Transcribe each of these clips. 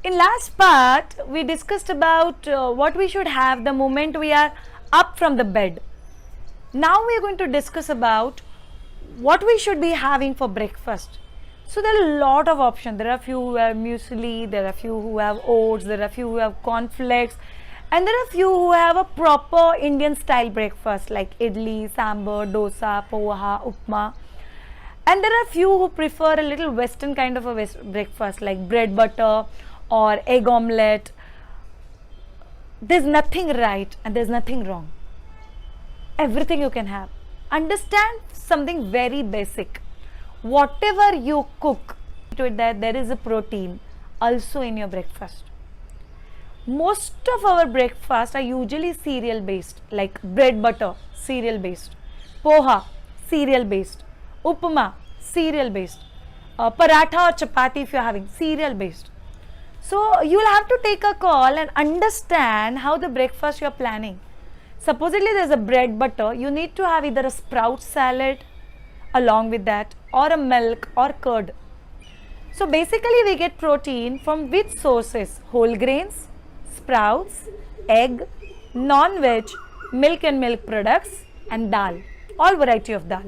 In last part, we discussed about what we should have the moment we are up from the bed. Now we are going to discuss about what we should be having for breakfast. So there are a lot of options. There are few who have muesli, there are few who have oats, there are few who have cornflakes, and there are few who have a proper Indian style breakfast like idli, sambar, dosa, poha, upma. And there are few who prefer a little western kind of a breakfast like bread butter or egg omelette. There's nothing right and there's nothing wrong. Everything you can have. Understand something very basic. Whatever you cook, to it that there is a protein also in your breakfast. Most of our breakfasts are usually cereal based, like bread butter, cereal based, poha, cereal based, upma, cereal based, paratha or chapati if you are having, cereal based. So you will have to take a call and understand how the breakfast you are planning. Supposedly there is a bread butter, you need to have either a sprout salad along with that or a milk or curd. So basically we get protein from which sources? Whole grains, sprouts, egg, non-veg, milk and milk products and dal, all variety of dal.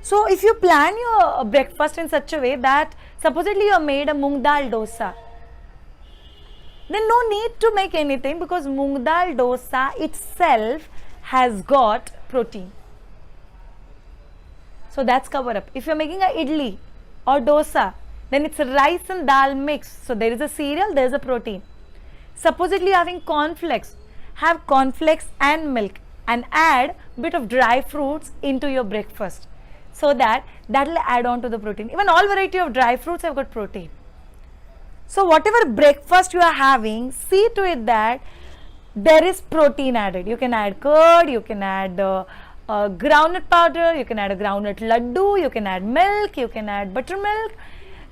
So if you plan your breakfast in such a way that supposedly you have made a moong dal dosa, then no need to make anything because moong dal dosa itself has got protein. So that's cover up. If you are making a idli or dosa, then it's a rice and dal mix. So there is a cereal, there is a protein. Supposedly having cornflakes, have cornflakes and milk and add bit of dry fruits into your breakfast. So that will add on to the protein. Even all variety of dry fruits have got protein. So whatever breakfast you are having, see to it that there is protein added. You can add curd, you can add groundnut powder, you can add a groundnut laddu, you can add milk, you can add buttermilk,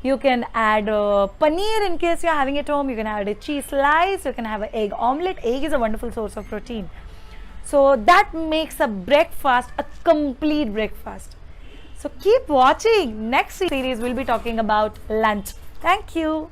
you can add paneer in case you are having at home, you can add a cheese slice, you can have an egg omelette. Egg is a wonderful source of protein. So that makes a breakfast a complete breakfast. So keep watching. Next series we'll be talking about lunch. Thank you.